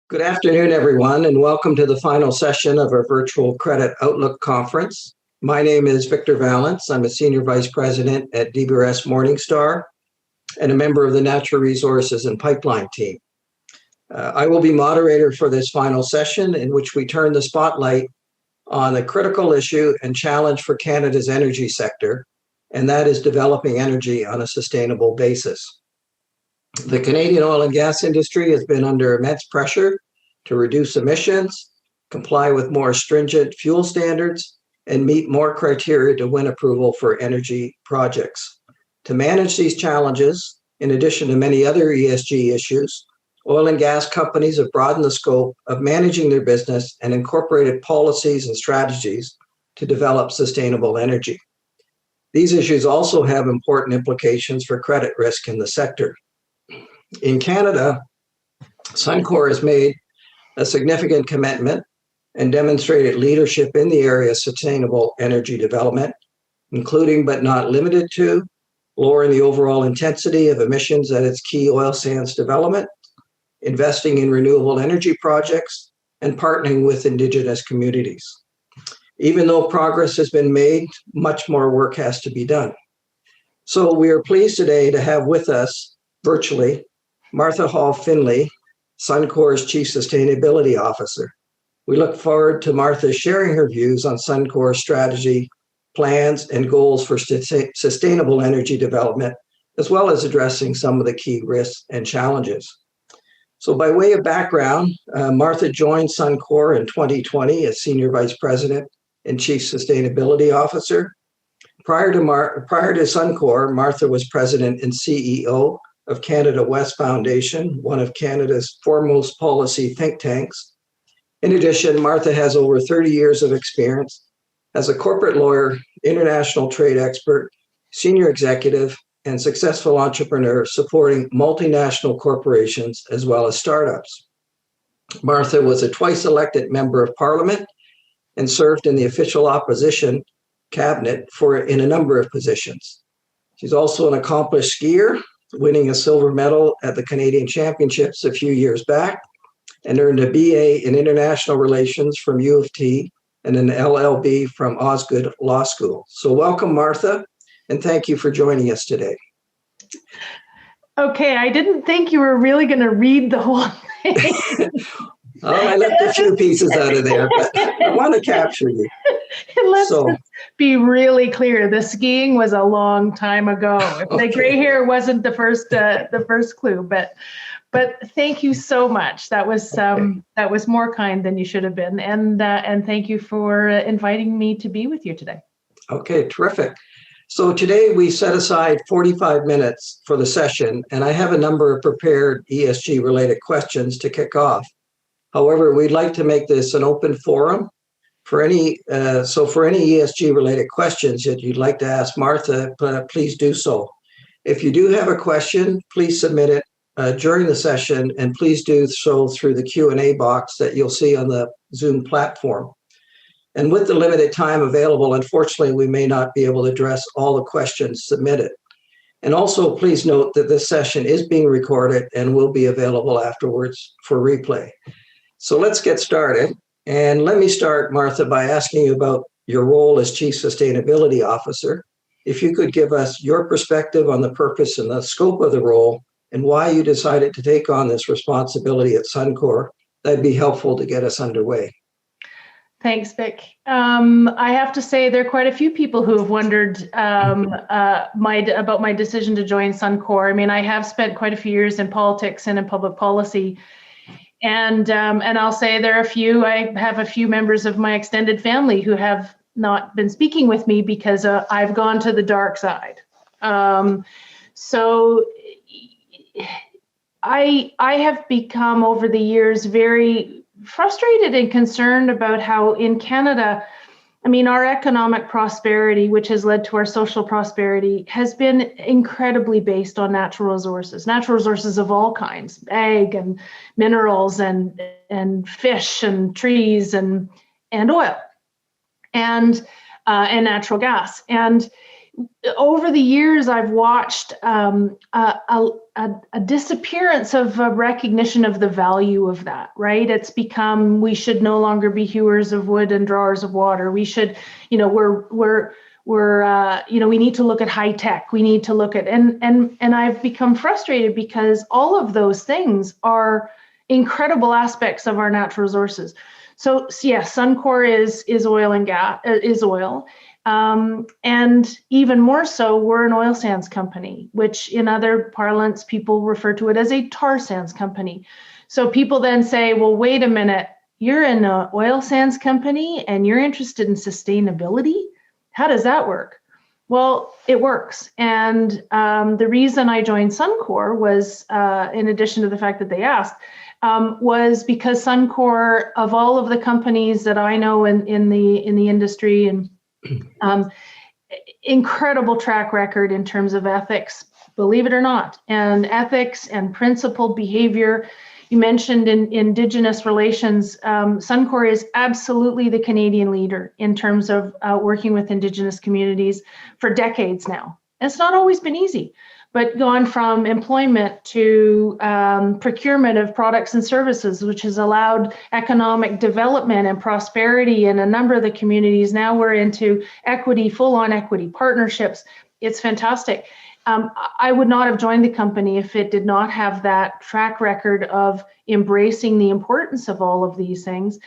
Good afternoon, everyone, and welcome to the final session of our virtual Credit Outlook Conference. My name is Victor Valance. I'm a Senior Vice President at DBRS Morningstar and a member of the Natural Resources and Pipeline team. I will be moderator for this final session in which we turn the spotlight on a critical issue and challenge for Canada's energy sector, and that is developing energy on a sustainable basis. The Canadian oil and gas industry has been under immense pressure to reduce emissions, comply with more stringent fuel standards, and meet more criteria to win approval for energy projects. To manage these challenges, in addition to many other ESG issues, oil and gas companies have broadened the scope of managing their business and incorporated policies and strategies to develop sustainable energy. These issues also have important implications for credit risk in the sector. In Canada, Suncor has made a significant commitment and demonstrated leadership in the area of sustainable energy development, including but not limited to lowering the overall intensity of emissions at its key oil sands development, investing in renewable energy projects, and partnering with Indigenous communities. Even though progress has been made, much more work has to be done. So we are pleased today to have with us virtually Martha Hall-Finlay, Suncor's Chief Sustainability Officer. We look forward to Martha sharing her views on Suncor's strategy, plans, and goals for sustainable energy development, as well as addressing some of the key risks and challenges. So by way of background, Martha joined Suncor in 2020 as Senior Vice President and Chief Sustainability Officer. Prior to Suncor, Martha was President and CEO of Canada West Foundation, one of Canada's foremost policy think tanks. In addition, Martha has over 30 years of experience as a corporate lawyer, international trade expert, senior executive, and successful entrepreneur supporting multinational corporations as well as startups. Martha was a twice elected member of Parliament and served in the official opposition cabinet in a number of positions. She's also an accomplished skier, winning a silver medal at the Canadian Championships a few years back, and earned a BA in International Relations from U of T and an LLB from Osgoode Law School. So welcome, Martha, and thank you for joining us today. Okay, I didn't think you were really going to read the whole thing. I left a few pieces out of there, but I want to capture you. Let's just be really clear. The skiing was a long time ago. If the gray hair wasn't the first clue, but thank you so much. That was more kind than you should have been, and thank you for inviting me to be with you today. Okay, terrific. So today we set aside 45 minutes for the session, and I have a number of prepared ESG related questions to kick off. However, we'd like to make this an open forum for any ESG related questions that you'd like to ask Martha, please do so. If you do have a question, please submit it during the session, and please do so through the Q&A box that you'll see on the Zoom platform. And with the limited time available, unfortunately, we may not be able to address all the questions submitted. And also, please note that this session is being recorded and will be available afterwards for replay. So let's get started. And let me start, Martha, by asking you about your role as Chief Sustainability Officer. If you could give us your perspective on the purpose and the scope of the role and why you decided to take on this responsibility at Suncor, that'd be helpful to get us underway. Thanks, Vic. I have to say there are quite a few people who have wondered about my decision to join Suncor. I mean, I have spent quite a few years in politics and in public policy. And I'll say I have a few members of my extended family who have not been speaking with me because I've gone to the dark side. So I have become over the years very frustrated and concerned about how in Canada, I mean, our economic prosperity, which has led to our social prosperity, has been incredibly based on natural resources of all kinds, ag and minerals and fish and trees and oil and natural gas. And over the years, I've watched a disappearance of a recognition of the value of that, right? It's become, we should no longer be hewers of wood and drawers of water. We should, you know, we need to look at high tech. We need to look at, and I've become frustrated because all of those things are incredible aspects of our natural resources. So yes, Suncor is oil and gas, is oil. And even more so, we're an oil sands company, which in other parlance, people refer to it as a tar sands company. So people then say, well, wait a minute, you're an oil sands company and you're interested in sustainability? How does that work? Well, it works. And the reason I joined Suncor was, in addition to the fact that they asked, was because Suncor, of all of the companies that I know in the industry, and incredible track record in terms of ethics, believe it or not, and ethics and principled behavior. You mentioned in Indigenous relations, Suncor is absolutely the Canadian leader in terms of working with Indigenous communities for decades now. It's not always been easy, but gone from employment to procurement of products and services, which has allowed economic development and prosperity in a number of the communities. Now we're into equity, full-on equity partnerships. It's fantastic. I would not have joined the company if it did not have that track record of embracing the importance of all of these things.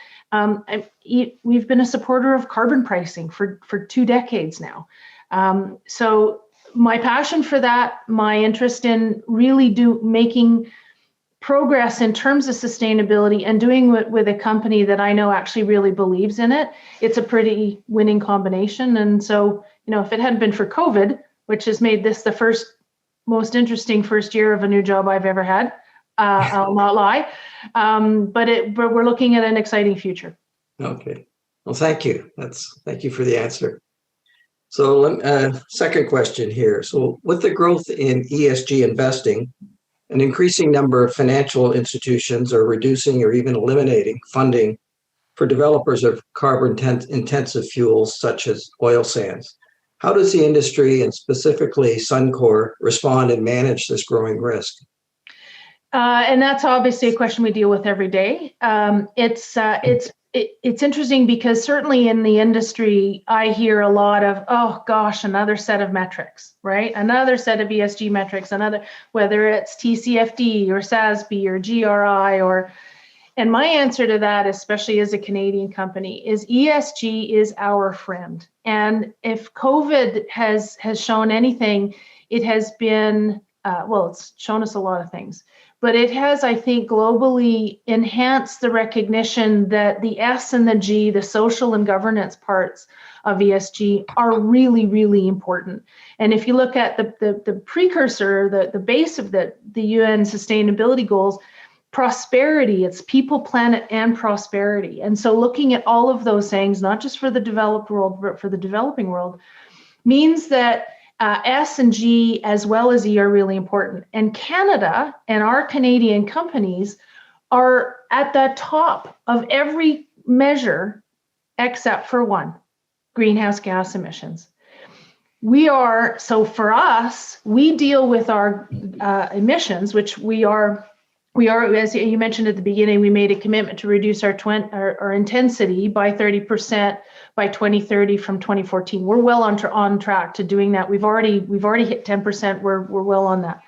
We've been a supporter of carbon pricing for 2 decades now. So my passion for that, my interest in really making progress in terms of sustainability and doing it with a company that I know actually really believes in it, it's a pretty winning combination. And so, you know, if it hadn't been for COVID, which has made this the most interesting first year of a new job I've ever had, I'll not lie, but we're looking at an exciting future. Okay. Well, thank you. Thank you for the answer. So second question here. So with the growth in ESG investing, an increasing number of financial institutions are reducing or even eliminating funding for developers of carbon-intensive fuels such as oil sands. How does the industry, and specifically Suncor, respond and manage this growing risk? And that's obviously a question we deal with every day. It's interesting because certainly in the industry, I hear a lot of, oh gosh, another set of metrics, right? Another set of ESG metrics, whether it's TCFD or SASB or GRI and my answer to that, especially as a Canadian company, is ESG is our friend. And if COVID has shown anything, it has been, it's shown us a lot of things. But it has, I think, globally enhanced the recognition that the S and the G, the social and governance parts of ESG, are really, really important. And if you look at the precursor, the base of the UN sustainability goals, prosperity, it's people, planet, and prosperity. And so looking at all of those things, not just for the developed world, but for the developing world, means that S and G as well as E are really important. And Canada and our Canadian companies are at the top of every measure except for one, greenhouse gas emissions. So for us, we deal with our emissions, which we are, as you mentioned at the beginning, we made a commitment to reduce our intensity by 30% by 2030 from 2014. We're well on track to doing that. We've already hit 10%. We're well on that.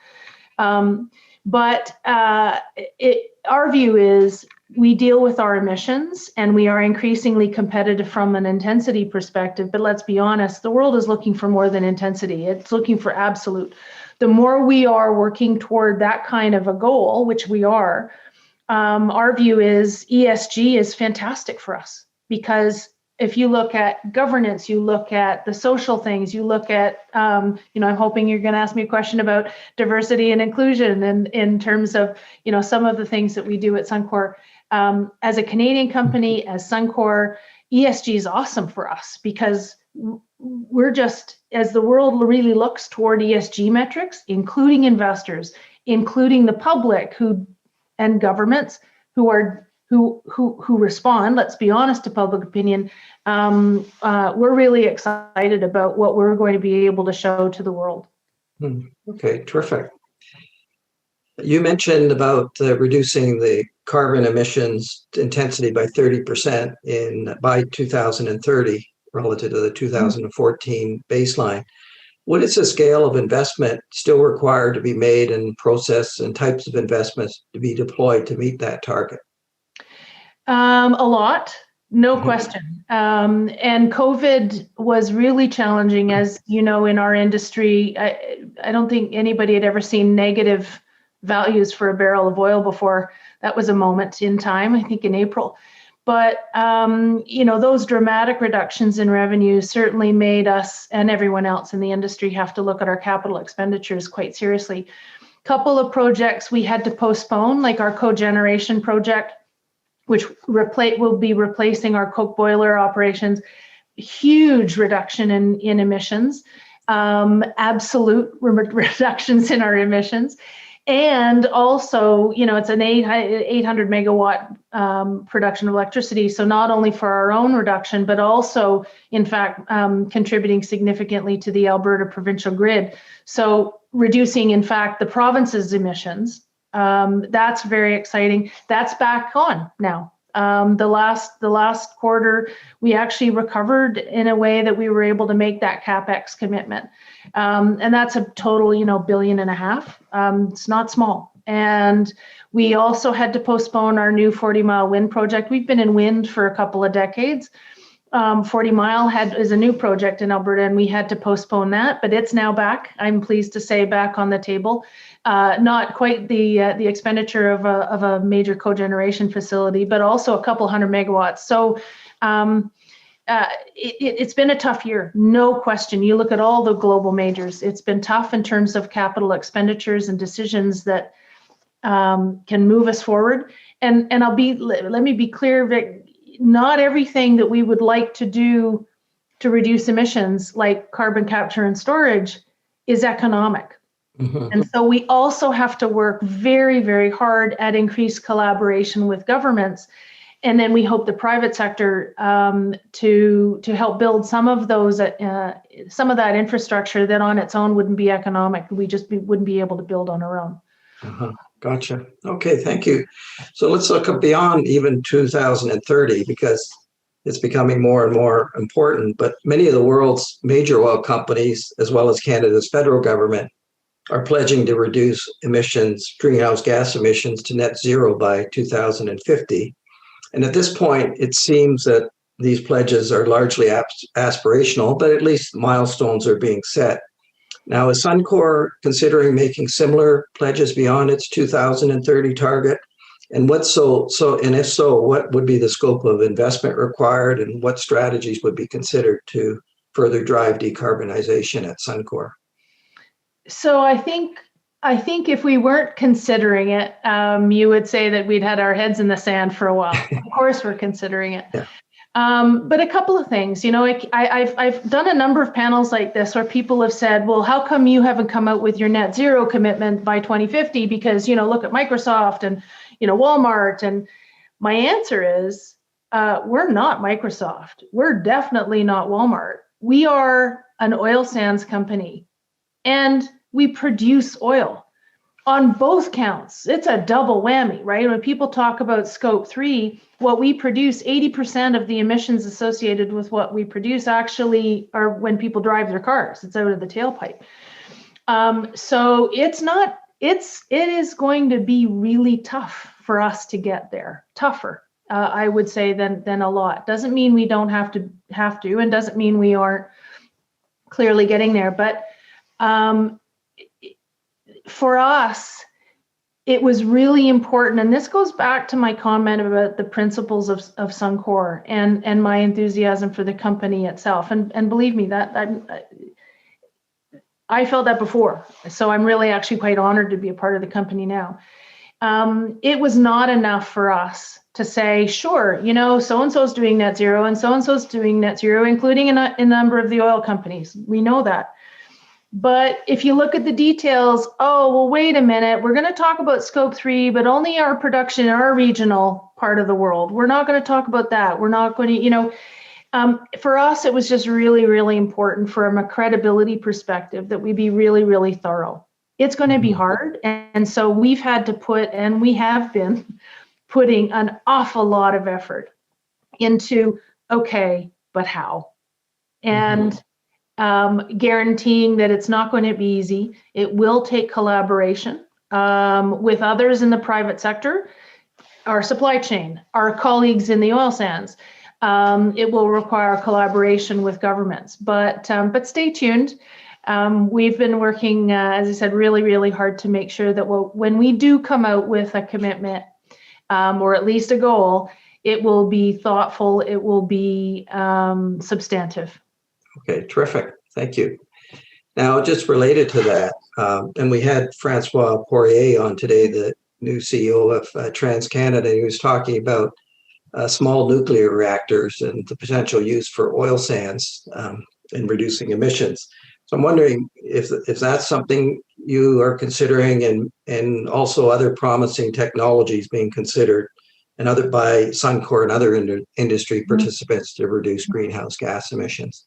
But our view is we deal with our emissions and we are increasingly competitive from an intensity perspective. But let's be honest, the world is looking for more than intensity. It's looking for absolute. The more we are working toward that kind of a goal, which we are, our view is ESG is fantastic for us, because if you look at governance, you look at the social things, you look at, I'm hoping you're going to ask me a question about diversity and inclusion, and in terms of, some of the things that we do at Suncor. As a Canadian company, as Suncor, ESG is awesome for us because we're just, as the world really looks toward ESG metrics, including investors, including the public and governments who are who respond, let's be honest, to public opinion, we're really excited about what we're going to be able to show to the world. Okay, terrific. You mentioned about reducing the carbon emissions intensity by 30% by 2030 relative to the 2014 baseline. What is the scale of investment still required to be made and process and types of investments to be deployed to meet that target? A lot, no question. And COVID was really challenging, as you know, in our industry. I don't think anybody had ever seen negative values for a barrel of oil before. That was a moment in time, I think in April. But, those dramatic reductions in revenue certainly made us and everyone else in the industry have to look at our capital expenditures quite seriously. A couple of projects we had to postpone, like our cogeneration project, which will be replacing our coke boiler operations. Huge reduction in emissions, absolute reductions in our emissions. And also, it's an 800 megawatt production of electricity. So not only for our own reduction, but also, in fact, contributing significantly to the Alberta provincial grid. So reducing, in fact, the province's emissions. That's very exciting. That's back on now. The last quarter, we actually recovered in a way that we were able to make that CapEx commitment. And that's a total, $1.5 billion. It's not small. And we also had to postpone our new 40-mile wind project. We've been in wind for a couple of decades. 40 Mile is a new project in Alberta, and we had to postpone that, but it's now back. I'm pleased to say back on the table. Not quite the expenditure of a major cogeneration facility, but also a couple hundred megawatts. So it's been a tough year, no question. You look at all the global majors, it's been tough in terms of capital expenditures and decisions that can move us forward. And let me be clear, Vic, not everything that we would like to do to reduce emissions, like carbon capture and storage, is economic. Mm-hmm. And so we also have to work very, very hard at increased collaboration with governments. And then we hope the private sector to help build some of that infrastructure that on its own wouldn't be economic. We just wouldn't be able to build on our own. Uh-huh. Gotcha. Okay, thank you. So let's look beyond even 2030, because it's becoming more and more important. But many of the world's major oil companies, as well as Canada's federal government, are pledging to reduce greenhouse gas emissions to net zero by 2050. And at this point, it seems that these pledges are largely aspirational, but at least milestones are being set. Now, is Suncor considering making similar pledges beyond its 2030 target? And if so, what would be the scope of investment required, and what strategies would be considered to further drive decarbonization at Suncor? So I think if we weren't considering it, you would say that we'd had our heads in the sand for a while. Of course, we're considering it. Yeah. But a couple of things, I've done a number of panels like this where people have said, well, how come you haven't come out with your net zero commitment by 2050? Because, look at Microsoft and, Walmart. And my answer is, we're not Microsoft. We're definitely not Walmart. We are an oil sands company, and we produce oil on both counts. It's a double whammy, right? When people talk about scope 3, what we produce, 80% of the emissions associated with what we produce actually are when people drive their cars. It's out of the tailpipe. So it is going to be really tough for us to get there. Tougher, I would say, than a lot. Doesn't mean we don't have to, and doesn't mean we aren't clearly getting there. But for us, it was really important, and this goes back to my comment about the principles of Suncor and my enthusiasm for the company itself. And believe me, that I felt that before. So I'm really actually quite honored to be a part of the company now. It was not enough for us to say, sure, so-and-so's doing net zero and so-and-so's doing net zero, including a number of the oil companies. We know that. But if you look at the details, oh, well, wait a minute, we're going to talk about scope 3, but only our production, our regional part of the world. We're not going to talk about that. We're not going to, for us, it was just really, really important from a credibility perspective that we be really, really thorough. It's going to be hard. And so we've had to we have been putting an awful lot of effort into, okay, but how? And guaranteeing that it's not going to be easy. It will take collaboration with others in the private sector, our supply chain, our colleagues in the oil sands. It will require collaboration with governments, but stay tuned. We've been working, as I said, really, really hard to make sure that when we do come out with a commitment or at least a goal, it will be thoughtful, it will be substantive. Okay, terrific. Thank you. Now, just related to that, and we had Francois Poirier on today, the new CEO of TransCanada. He was talking about small nuclear reactors and the potential use for oil sands in reducing emissions. So I'm wondering if that's something you are considering, and also other promising technologies being considered and by Suncor and other industry participants to reduce greenhouse gas emissions.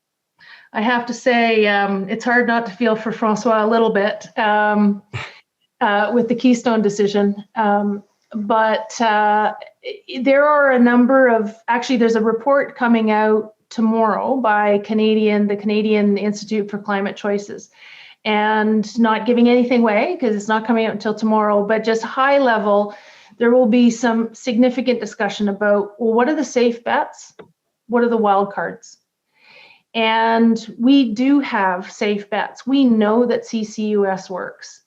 I have to say, it's hard not to feel for Francois a little bit with the Keystone decision. But there are a number of, actually, there's a report coming out tomorrow by the Canadian Institute for Climate Choices, and not giving anything away because it's not coming out until tomorrow, but just high level, there will be some significant discussion about, well, what are the safe bets? What are the wild cards? And we do have safe bets. We know that CCUS works.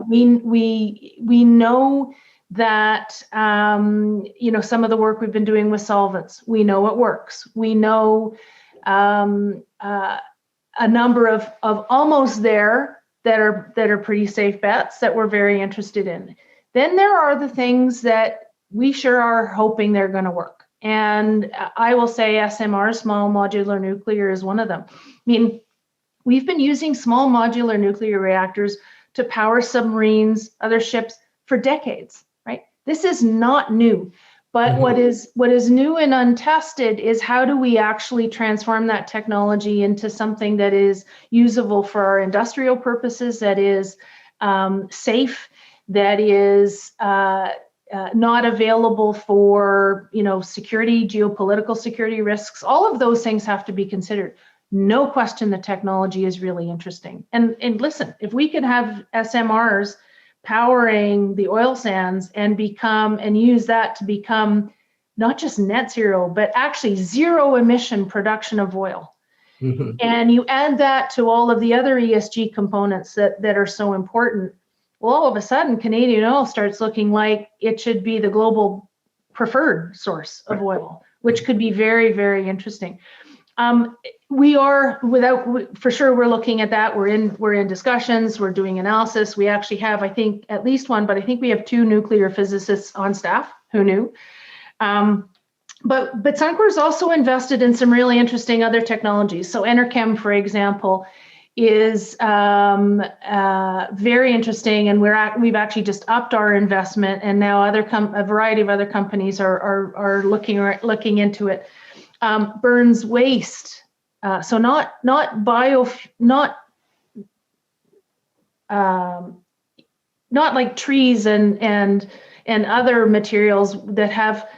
We know that some of the work we've been doing with solvents, we know it works. We know a number of almost there that are pretty safe bets that we're very interested in. Then there are the things that we sure are hoping they're going to work. And I will say SMR, small modular nuclear, is one of them. I mean, we've been using small modular nuclear reactors to power submarines, other ships for decades, right? This is not new. But what is new and untested is how do we actually transform that technology into something that is usable for our industrial purposes, that is safe, that is not available for, security, geopolitical security risks. All of those things have to be considered. No question the technology is really interesting. And listen, if we could have SMRs powering the oil sands and use that to become not just net zero, but actually zero emission production of oil. And you add that to all of the other ESG components that are so important, well, all of a sudden, Canadian oil starts looking like it should be the global preferred source of oil, which could be very, very interesting. We're looking at that. We're in discussions. We're doing analysis. We actually have, I think, at least one, but I think we have 2 nuclear physicists on staff. Who knew? But Suncor is also invested in some really interesting other technologies. So Enerchem, for example, is very interesting, and we've actually just upped our investment, and now a variety of other companies are looking into it. Burns waste, so not like trees and other materials that have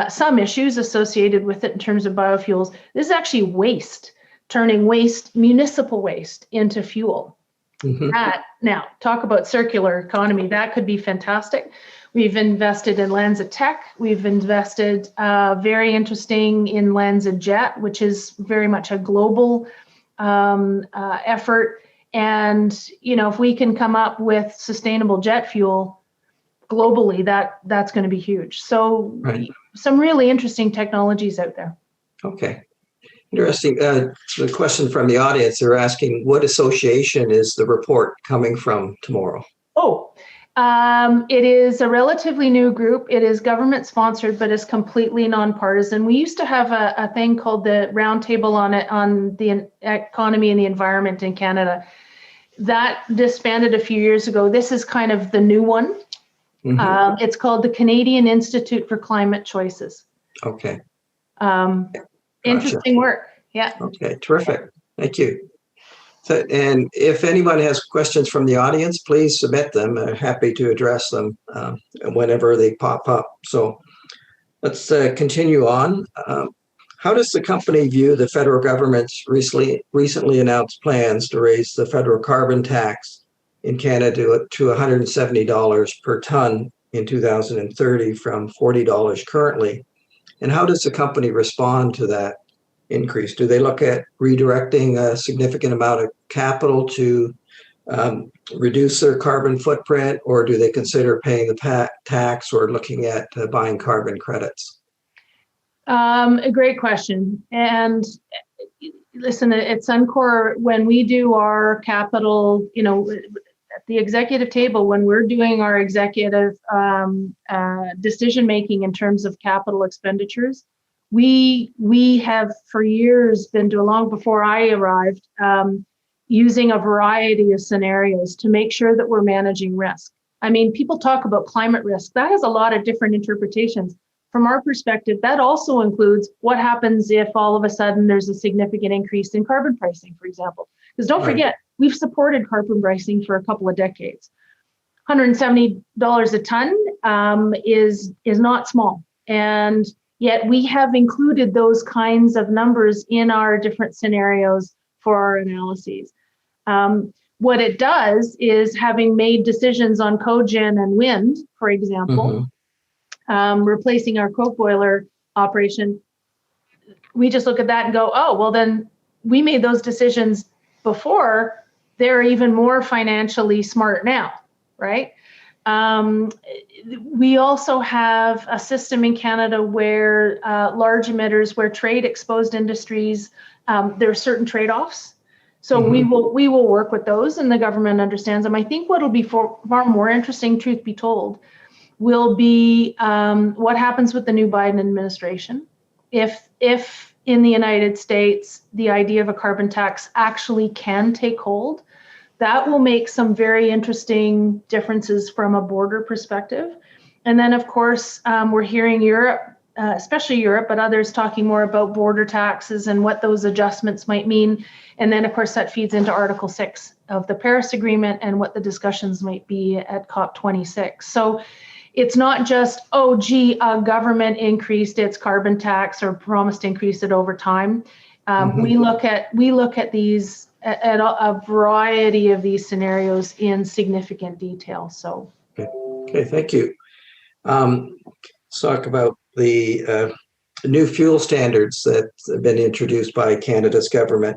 some issues associated with it in terms of biofuels. This is actually waste. Turning municipal waste into fuel. Now, talk about circular economy. That could be fantastic. We've invested in LanzaTech. We've invested very interesting in LanzaJet, which is very much a global effort. And, if we can come up with sustainable jet fuel globally, that's going to be huge. So some really interesting technologies out there. Okay. Interesting. The question from the audience, they're asking, what association is the report coming from tomorrow? It is a relatively new group. It is government sponsored, but is completely nonpartisan. We used to have a thing called the Roundtable on the economy and the environment in Canada. That disbanded a few years ago. This is kind of the new one. It's called the Canadian Institute for Climate Choices. Okay. Interesting work. Yeah. Okay, terrific. Thank you. So, and if anyone has questions from the audience, please submit them. I'm happy to address them whenever they pop up. So let's continue on. How does the company view the federal government's recently announced plans to raise the federal carbon tax in Canada to $170 per ton in 2030 from $40 currently? And how does the company respond to that increase? Do they look at redirecting a significant amount of capital to reduce their carbon footprint, or do they consider paying the tax or looking at buying carbon credits? A great question. And listen, at Suncor, when we do our capital, at the executive table, when we're doing our executive decision making in terms of capital expenditures, we have for years been long before I arrived, using a variety of scenarios to make sure that we're managing risk. I mean, people talk about climate risk. That has a lot of different interpretations. From our perspective, that also includes what happens if all of a sudden there's a significant increase in carbon pricing, for example. Because don't forget, we've supported carbon pricing for a couple of decades. $170 a ton is not small. And yet we have included those kinds of numbers in our different scenarios for our analyses. What it does is, having made decisions on cogen and wind, for example, replacing our coke boiler operation, we just look at that and go, oh, well, then we made those decisions before. They're even more financially smart now, right? We also have a system in Canada where large emitters, where trade exposed industries, there are certain trade-offs. So we will work with those, and the government understands them. I think what will be far more interesting, truth be told, will be what happens with the new Biden administration. If in the United States, the idea of a carbon tax actually can take hold, that will make some very interesting differences from a border perspective. And then, of course, we're hearing Europe, especially Europe, but others talking more about border taxes and what those adjustments might mean. And then, of course, that feeds into Article 6 of the Paris Agreement and what the discussions might be at COP26. So it's not just, oh, gee, a government increased its carbon tax or promised to increase it over time. We look at these at a variety of these scenarios in significant detail. So, okay, thank you. Let's talk about the new fuel standards that have been introduced by Canada's government.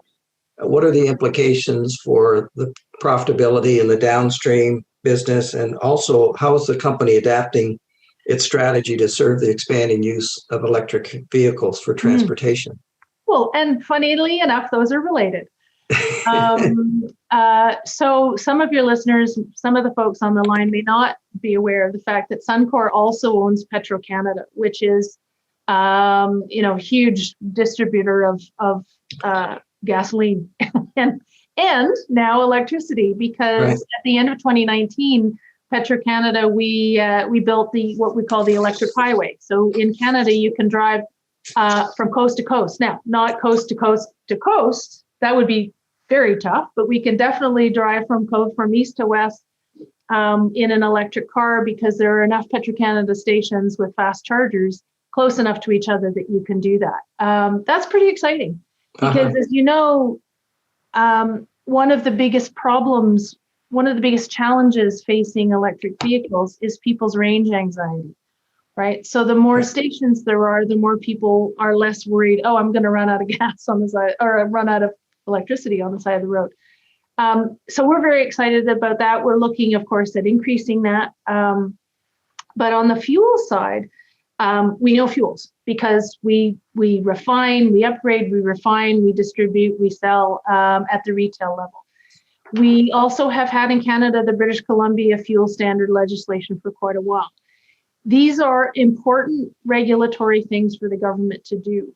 What are the implications for the profitability in the downstream business, and also how is the company adapting its strategy to serve the expanding use of electric vehicles for transportation? Well, and funnily enough, those are related. So some of your listeners, some of the folks on the line may not be aware of the fact that Suncor also owns Petro-Canada, which is, huge distributor of gasoline and now electricity, because at the end of 2019, Petro-Canada, we built what we call the electric highway. So in Canada, you can drive from coast to coast. Now, not coast to coast to coast. That would be very tough, but we can definitely drive from east to west in an electric car, because there are enough Petro-Canada stations with fast chargers close enough to each other that you can do that. That's pretty exciting, because as you know, one of the biggest problems, one of the biggest challenges facing electric vehicles is people's range anxiety, right? So the more stations there are, the more people are less worried, oh, I'm going to run out of gas on the side, or run out of electricity on the side of the road. So we're very excited about that. We're looking, of course, at increasing that. But on the fuel side, we know fuels, because we refine, we upgrade, we refine, we distribute, we sell at the retail level. We also have had in Canada the British Columbia fuel standard legislation for quite a while. These are important regulatory things for the government to do.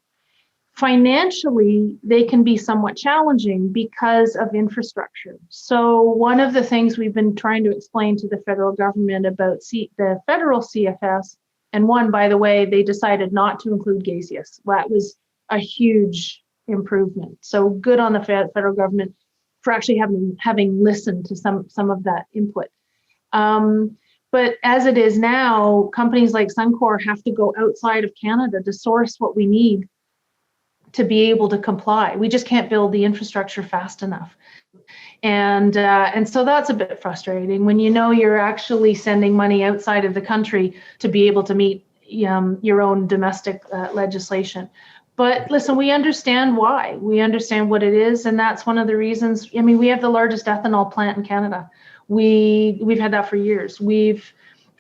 Financially, they can be somewhat challenging because of infrastructure. So one of the things we've been trying to explain to the federal government about the federal CFS, and one, by the way, they decided not to include gaseous. That was a huge improvement. So good on the federal government for actually having listened to some of that input. But as it is now, companies like Suncor have to go outside of Canada to source what we need to be able to comply. We just can't build the infrastructure fast enough. And so that's a bit frustrating when you know you're actually sending money outside of the country to be able to meet your own domestic legislation. But listen, we understand why. We understand what it is, and that's one of the reasons. I mean, we have the largest ethanol plant in Canada. We've had that for years.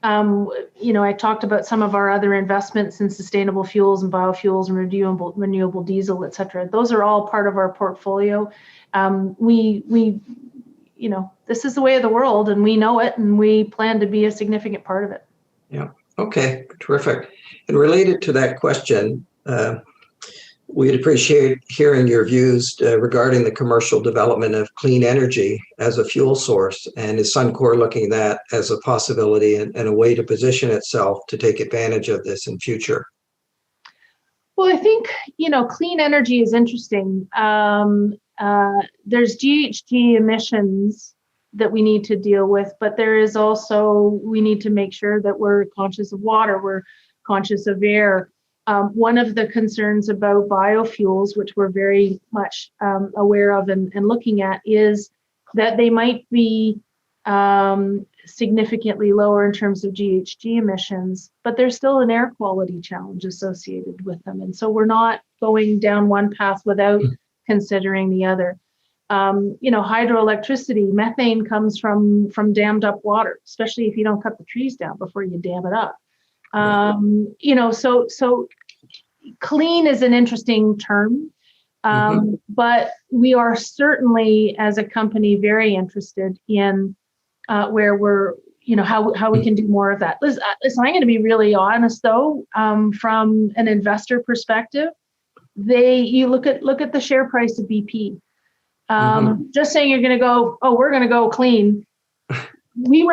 I talked about some of our other investments in sustainable fuels and biofuels and renewable diesel, et cetera. Those are all part of our portfolio. This is the way of the world, and we know it, and we plan to be a significant part of it. Yeah. Okay. Terrific. And related to that question, we'd appreciate hearing your views regarding the commercial development of clean energy as a fuel source. And is Suncor looking at that as a possibility and a way to position itself to take advantage of this in future? Well, I think, clean energy is interesting. There's GHG emissions that we need to deal with, but there is also, we need to make sure that we're conscious of water, we're conscious of air. One of the concerns about biofuels, which we're very much aware of and looking at, is that they might be significantly lower in terms of GHG emissions, but there's still an air quality challenge associated with them. And so we're not going down one path without considering the other. Hydroelectricity, methane comes from dammed up water, especially if you don't cut the trees down before you dam it up. So clean is an interesting term, but we are certainly, as a company, very interested in where we're, how we can do more of that. Listen, I'm going to be really honest, though, from an investor perspective, you look at the share price of BP. Just saying you're going to go, we're going to go clean. We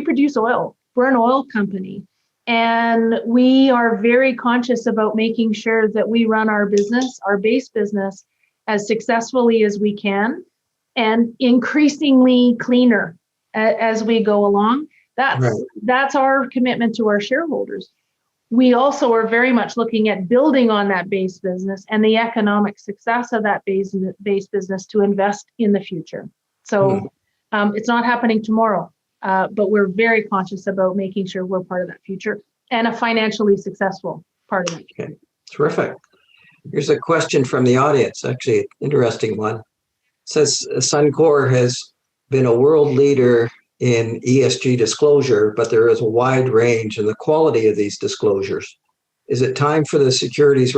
produce oil. We're an oil company. And we are very conscious about making sure that we run our business, our base business, as successfully as we can and increasingly cleaner as we go along. That's our commitment to our shareholders. We also are very much looking at building on that base business and the economic success of that base business to invest in the future. So it's not happening tomorrow. But we're very conscious about making sure we're part of that future and a financially successful part of it. Okay, terrific. Here's a question from the audience, actually an interesting one. It says Suncor has been a world leader in ESG disclosure, but there is a wide range in the quality of these disclosures. Is it time for the security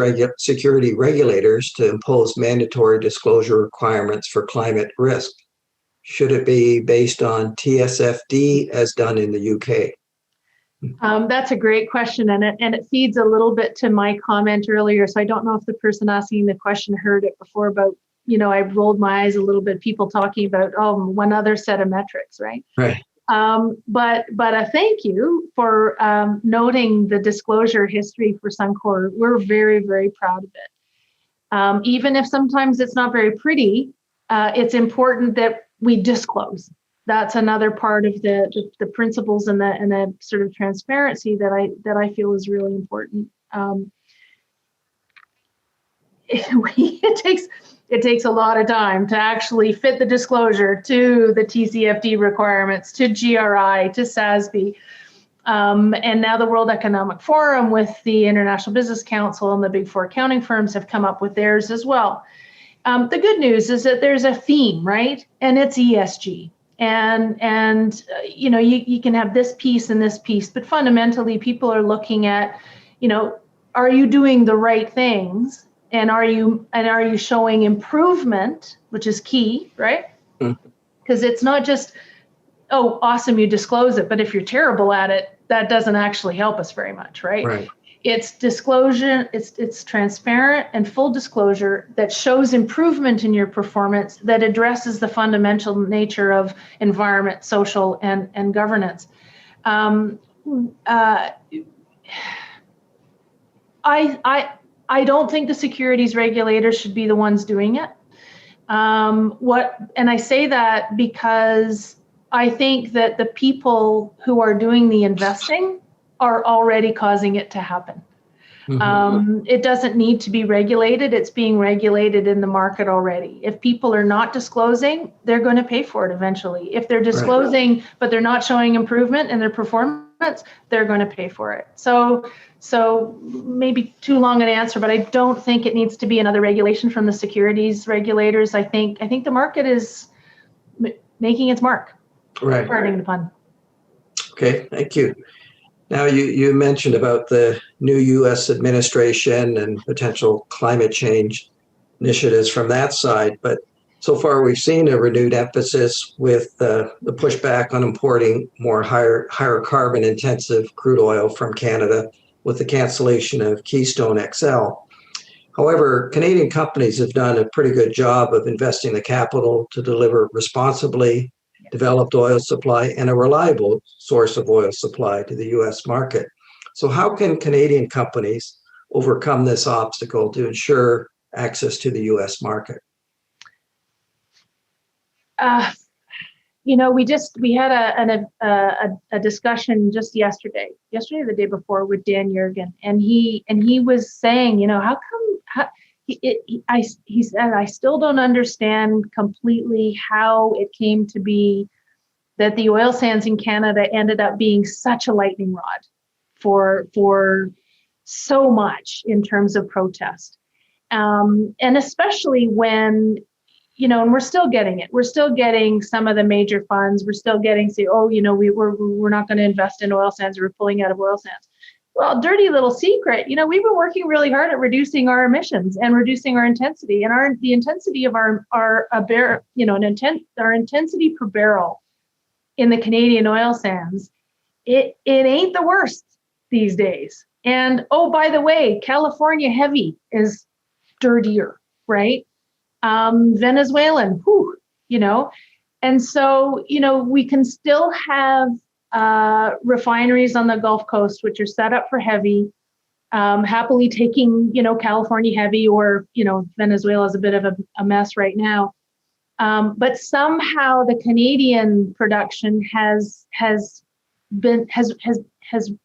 regulators to impose mandatory disclosure requirements for climate risk? Should it be based on TSFD as done in the UK? That's a great question, and it feeds a little bit to my comment earlier. So I don't know if the person asking the question heard it before about, I rolled my eyes a little bit, people talking about, one other set of metrics, right? Right. But a thank you for noting the disclosure history for Suncor. We're very, very proud of it. Even if sometimes it's not very pretty, it's important that we disclose. That's another part of the principles and the sort of transparency that I feel is really important. It takes a lot of time to actually fit the disclosure to the TCFD requirements, to GRI, to SASB. And now the World Economic Forum with the International Business Council and the Big Four accounting firms have come up with theirs as well. The good news is that there's a theme, right? And it's ESG. And you can have this piece and this piece, but fundamentally people are looking at, are you doing the right things? And are you showing improvement, which is key, right? Because it's not just, awesome, you disclose it, but if you're terrible at it, that doesn't actually help us very much, right? It's disclosure, it's transparent and full disclosure that shows improvement in your performance, that addresses the fundamental nature of environment, social, and governance. I don't think the securities regulators should be the ones doing it. And I say that because I think that the people who are doing the investing are already causing it to happen. It doesn't need to be regulated. It's being regulated in the market already. If people are not disclosing, they're going to pay for it eventually. If they're disclosing, but they're not showing improvement in their performance, they're going to pay for it. So maybe too long an answer, but I don't think it needs to be another regulation from the securities regulators. I think the market is making its mark. Right. Pardon the pun. Okay, thank you. Now, you mentioned about the new U.S. administration and potential climate change initiatives from that side, but so far we've seen a renewed emphasis with the pushback on importing more higher carbon intensive crude oil from Canada with the cancellation of Keystone XL. However, Canadian companies have done a pretty good job of investing the capital to deliver responsibly developed oil supply and a reliable source of oil supply to the U.S. market. So how can Canadian companies overcome this obstacle to ensure access to the U.S. market? We had a discussion just yesterday or the day before with Dan Yergin, and he was saying, how come, he said, I still don't understand completely how it came to be that the oil sands in Canada ended up being such a lightning rod for so much in terms of protest. And especially when, and we're still getting it. We're still getting some of the major funds. We're still getting we're not going to invest in oil sands. We're pulling out of oil sands. Well, dirty little secret, we've been working really hard at reducing our emissions and reducing our intensity, and the intensity of our intensity per barrel in the Canadian oil sands, it ain't the worst these days. And oh, by the way, California heavy is dirtier, right? Venezuelan, and so, we can still have refineries on the Gulf Coast, which are set up for heavy, happily taking, California heavy, or, Venezuela is a bit of a mess right now. But somehow the Canadian production has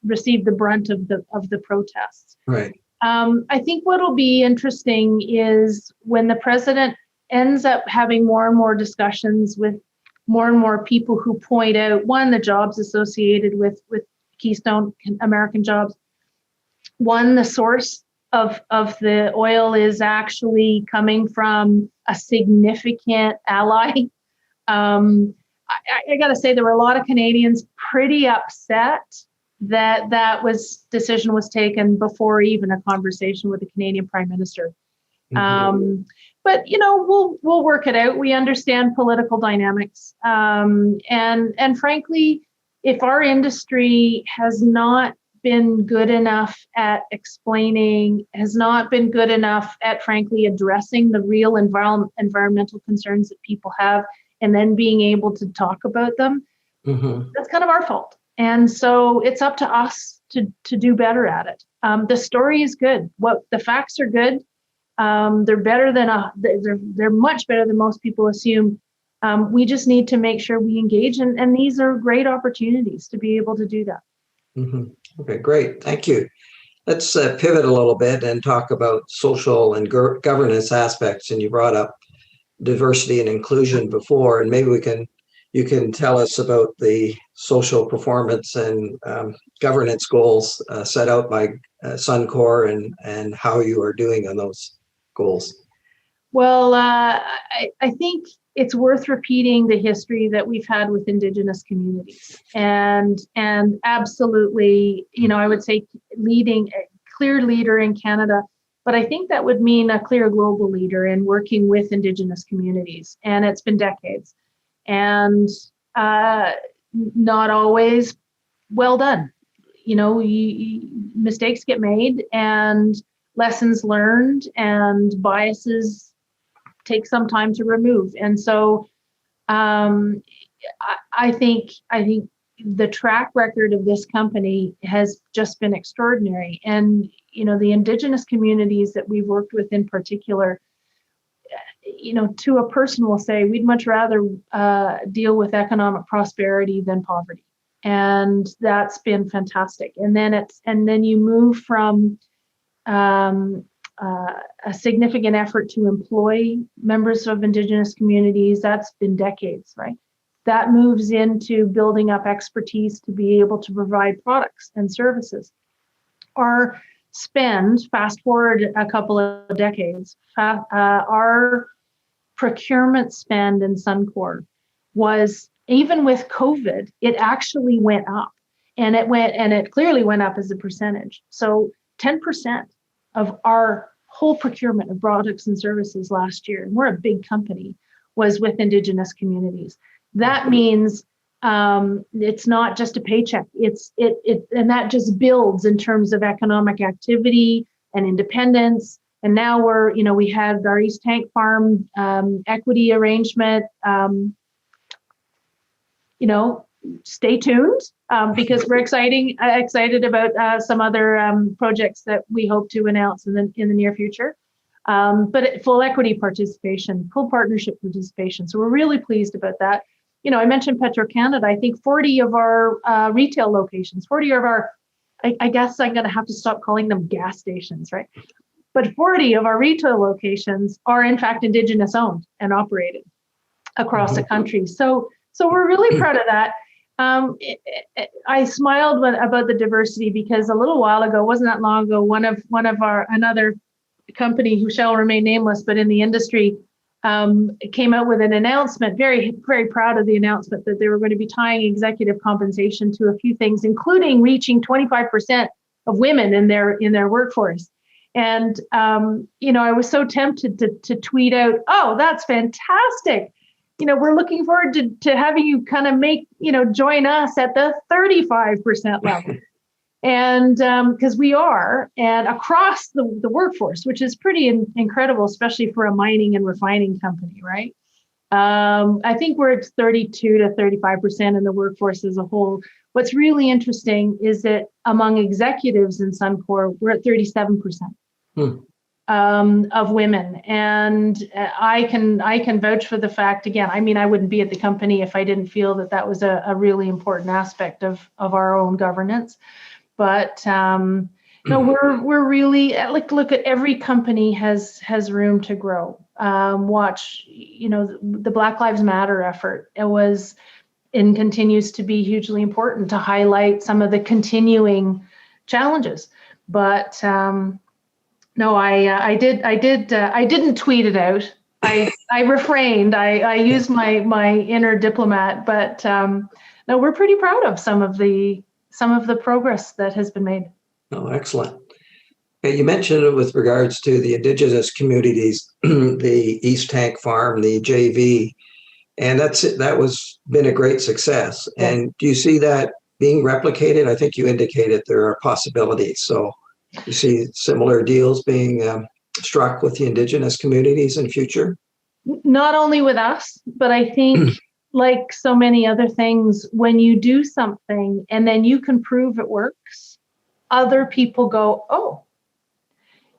received the brunt of the protests. Right. I think what'll be interesting is when the president ends up having more and more discussions with more and more people who point out, one, the jobs associated with Keystone, American jobs. One, the source of the oil is actually coming from a significant ally. I got to say, there were a lot of Canadians pretty upset that decision was taken before even a conversation with the Canadian Prime Minister. Mm-hmm. But we'll work it out. We understand political dynamics, and frankly, if our industry has not been good enough at explaining, has not been good enough at frankly addressing the real environmental concerns that people have, and then being able to talk about them, mm-hmm. That's kind of our fault. And so it's up to us to do better at it. The story is good. The facts are good. They're better than they're much better than most people assume. We just need to make sure we engage, and these are great opportunities to be able to do that. Mm-hmm. Okay, great. Thank you. Let's pivot a little bit and talk about social and governance aspects. And you brought up diversity and inclusion before, and maybe you can tell us about the social performance and governance goals set out by Suncor and how you are doing on those goals. Well, I think it's worth repeating the history that we've had with Indigenous communities, and absolutely, I would say leading a clear leader in Canada, but I think that would mean a clear global leader in working with Indigenous communities, and it's been decades, and not always well done. mistakes get made and lessons learned and biases take some time to remove. And so I think the track record of this company has just been extraordinary. And, the Indigenous communities that we've worked with in particular, to a person will say, we'd much rather deal with economic prosperity than poverty. And that's been fantastic. And then you move from a significant effort to employ members of Indigenous communities. That's been decades, right? That moves into building up expertise to be able to provide products and services. Our spend, fast forward a couple of decades, our procurement spend in Suncor was, even with COVID, it actually went up, and it clearly went up as a percentage. So 10% of our whole procurement of products and services last year, and we're a big company, was with Indigenous communities. That means it's not just a paycheck. And that just builds in terms of economic activity and independence. And now we had our East Tank Farm equity arrangement. Stay tuned because we're excited about some other projects that we hope to announce in the near future. But full equity participation, full partnership participation. So we're really pleased about that. I mentioned Petro-Canada. I think 40 of our retail locations, 40 of our, I guess I'm going to have to stop calling them gas stations, right? But 40 of our retail locations are in fact Indigenous owned and operated across the country. So we're really proud of that. I smiled about the diversity because a little while ago, wasn't that long ago, another company who shall remain nameless, but in the industry, came out with an announcement, very, very proud of the announcement that they were going to be tying executive compensation to a few things, including reaching 25% of women in their workforce. And, I was so tempted to tweet out, oh, that's fantastic. We're looking forward to having you kind of join us at the 35% level. And because we are, and across the workforce, which is pretty incredible, especially for a mining and refining company, right? I think we're at 32 to 35% in the workforce as a whole. What's really interesting is that among executives in Suncor, we're at 37% of women. And I can vouch for the fact, again, I wouldn't be at the company if I didn't feel that was a really important aspect of our own governance. But we're really look at every company has room to grow. Watch, the Black Lives Matter effort. It was and continues to be hugely important to highlight some of the continuing challenges. But no, I didn't tweet it out. I refrained. I used my inner diplomat. But no, we're pretty proud of some of the progress that has been made. Oh, excellent. Okay, you mentioned it with regards to the Indigenous communities, the East Tank Farm, the JV, and that was been a great success. Yeah. And do you see that being replicated? I think you indicated there are possibilities. So you see similar deals being struck with the Indigenous communities in future? Not only with us, but I think like so many other things, when you do something and then you can prove it works, other people go, oh,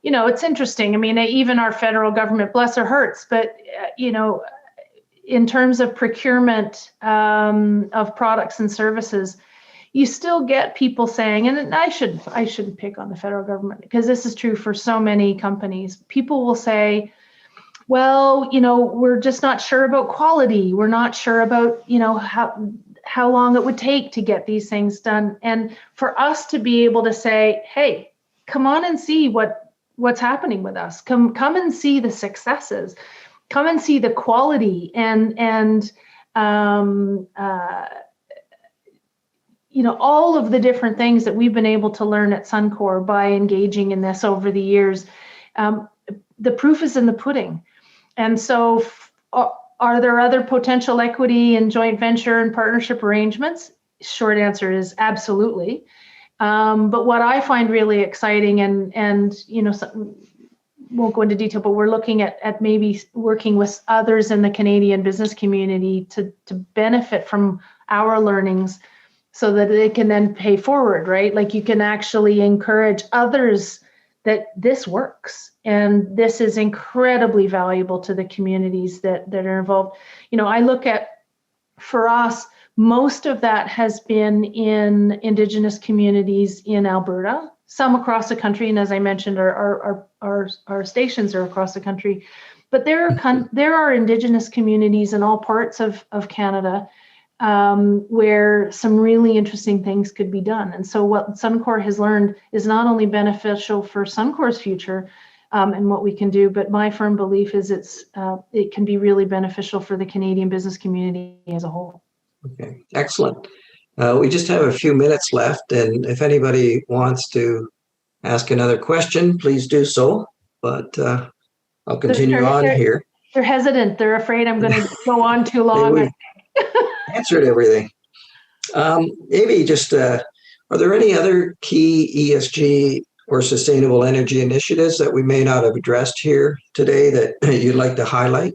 it's interesting. Even our federal government, bless her hearts, but, in terms of procurement of products and services, you still get people saying, and I shouldn't pick on the federal government because this is true for so many companies. People will say, well, we're just not sure about quality. We're not sure about, how long it would take to get these things done. And for us to be able to say, hey, come on and see what's happening with us. Come and see the successes. Come and see the quality and all of the different things that we've been able to learn at Suncor by engaging in this over the years. The proof is in the pudding. And so are there other potential equity and joint venture and partnership arrangements? Short answer is absolutely. But what I find really exciting, and won't go into detail, but we're looking at maybe working with others in the Canadian business community to benefit from our learnings so that they can then pay forward, right? Like you can actually encourage others that this works and this is incredibly valuable to the communities that are involved. I look at, for us, most of that has been in Indigenous communities in Alberta, some across the country, and as I mentioned, our stations are across the country. But there are Indigenous communities in all parts of Canada where some really interesting things could be done. And so what Suncor has learned is not only beneficial for Suncor's future and what we can do, but my firm belief is it can be really beneficial for the Canadian business community as a whole. Okay, excellent. We just have a few minutes left, and if anybody wants to ask another question, please do so. But I'll continue on here. They're hesitant. They're afraid I'm going to go on too long. We answered everything. Maybe just, are there any other key ESG or sustainable energy initiatives that we may not have addressed here today that you'd like to highlight?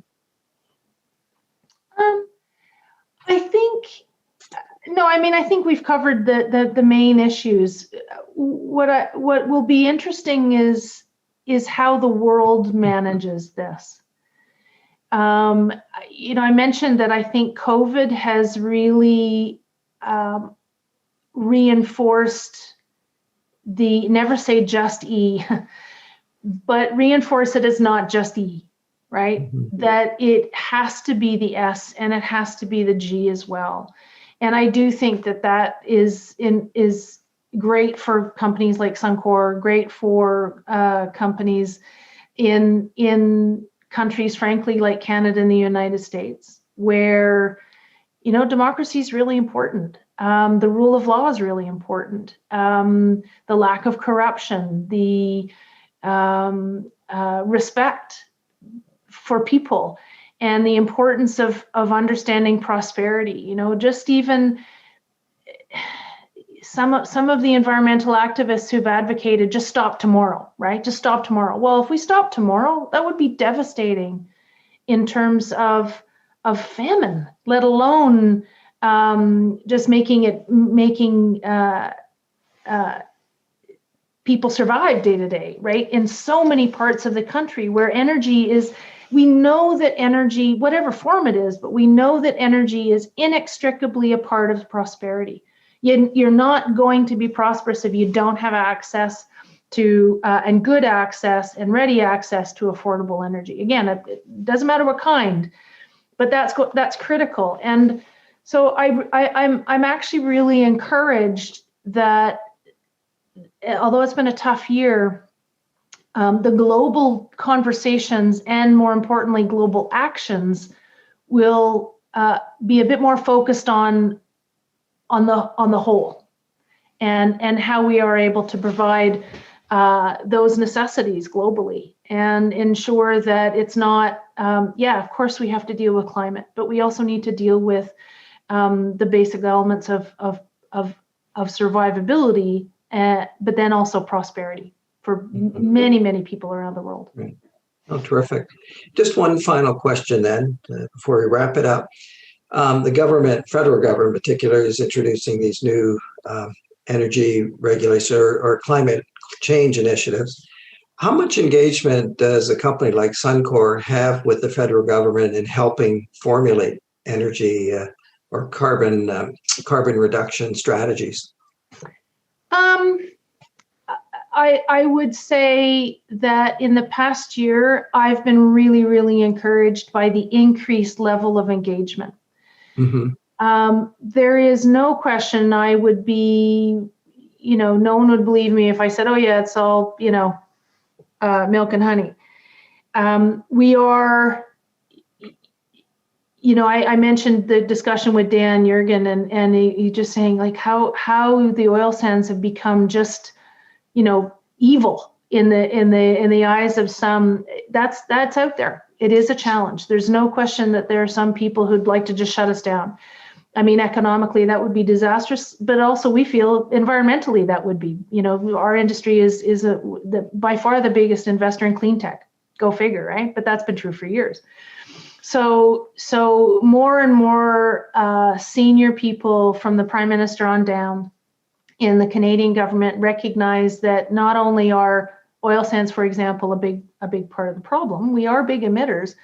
I think we've covered the main issues. What will be interesting is how the world manages this. I mentioned that I think COVID has really reinforced the, never say just E, but reinforce it as not just E, right? Mm-hmm. That it has to be the S and it has to be the G as well. And I do think that is great for companies like Suncor, great for companies in countries, frankly, like Canada and the United States, where, democracy is really important. The rule of law is really important. The lack of corruption, the respect for people, and the importance of understanding prosperity. Just even some of the environmental activists who've advocated just stop tomorrow, right? Just stop tomorrow. Well, if we stop tomorrow, that would be devastating in terms of famine, let alone just making people survive day to day, right? In so many parts of the country where energy is, we know that energy, whatever form it is, but we know that energy is inextricably a part of prosperity. You're not going to be prosperous if you don't have access to and good access and ready access to affordable energy. Again, it doesn't matter what kind, but that's critical. And so I'm actually really encouraged that although it's been a tough year, the global conversations and, more importantly, global actions will be a bit more focused on the whole and how we are able to provide those necessities globally and ensure that it's not, of course we have to deal with climate, but we also need to deal with the basic elements of survivability, but then also prosperity for many, many people around the world. Right. Oh, terrific. Just one final question then, before we wrap it up. The government, federal government in particular, is introducing these new energy regulation or climate change initiatives. How much engagement does a company like Suncor have with the federal government in helping formulate energy or carbon reduction strategies? I would say that in the past year, I've been really, really encouraged by the increased level of engagement. Mm-hmm. There is no question I would be, no one would believe me if I said, oh yeah, it's all, milk and honey. We are, I mentioned the discussion with Dan Yergin and he just saying like how the oil sands have become just, evil in the eyes of some. That's out there. It is a challenge. There's no question that there are some people who'd like to just shut us down. I mean, economically, that would be disastrous, but also we feel environmentally that would be, our industry is by far the biggest investor in clean tech. Go figure, right? But that's been true for years. So more and more senior people from the Prime Minister on down in the Canadian government recognize that not only are oil sands, for example, a big part of the problem, we are big emitters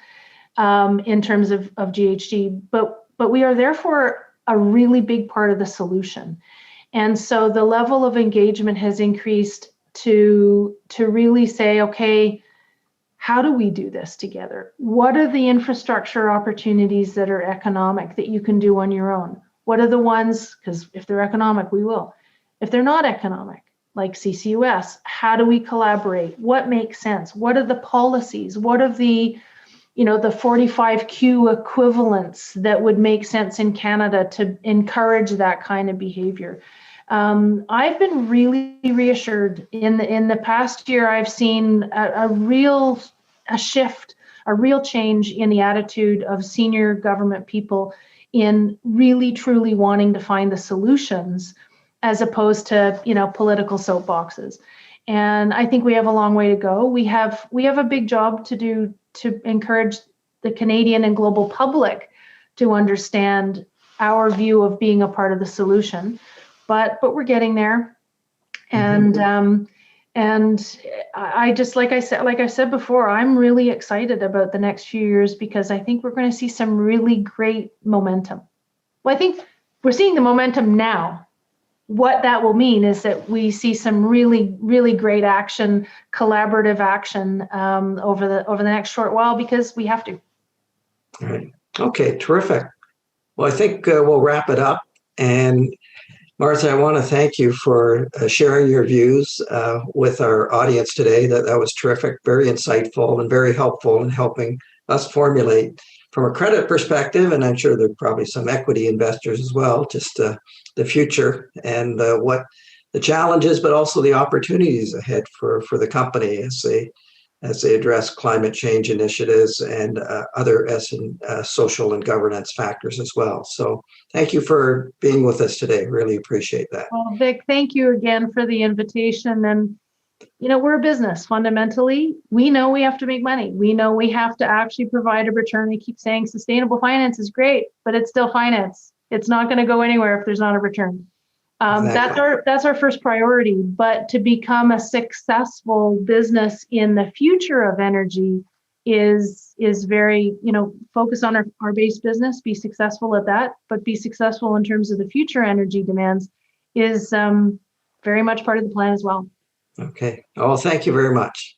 in terms of GHG, but we are therefore a really big part of the solution. And so the level of engagement has increased to really say, okay, how do we do this together? What are the infrastructure opportunities that are economic that you can do on your own? What are the ones, because if they're economic, we will. If they're not economic, like CCUS, how do we collaborate? What makes sense? What are the policies? What are the 45Q equivalents that would make sense in Canada to encourage that kind of behavior? I've been really reassured in the past year. I've seen a real shift, a real change in the attitude of senior government people in really truly wanting to find the solutions as opposed to political soapboxes. And I think we have a long way to go. We have a big job to do to encourage the Canadian and global public to understand our view of being a part of the solution. But we're getting there, and I just like I said before, I'm really excited about the next few years because I think we're going to see some really great momentum. Well, I think we're seeing the momentum now. What that will mean is that we see some really, really great action, collaborative action over the next short while because we have to. All right. Okay. Terrific. Well, I think we'll wrap it up. And Martha, I want to thank you for sharing your views with our audience today. That was terrific, very insightful, and very helpful in helping us formulate from a credit perspective, and I'm sure there are probably some equity investors as well, just the future and what the challenges, but also the opportunities ahead for the company as they address climate change initiatives and other social and governance factors as well. So thank you for being with us today. Really appreciate that. Well, Vic, thank you again for the invitation. And, we're a business. Fundamentally, we know we have to make money. We know we have to actually provide a return. We keep saying sustainable finance is great, but it's still finance. It's not going to go anywhere if there's not a return. Exactly. That's our first priority. But to become a successful business in the future of energy is very, focus on our base business, be successful at that, but be successful in terms of the future energy demands is very much part of the plan as well. Okay. Oh, thank you very much.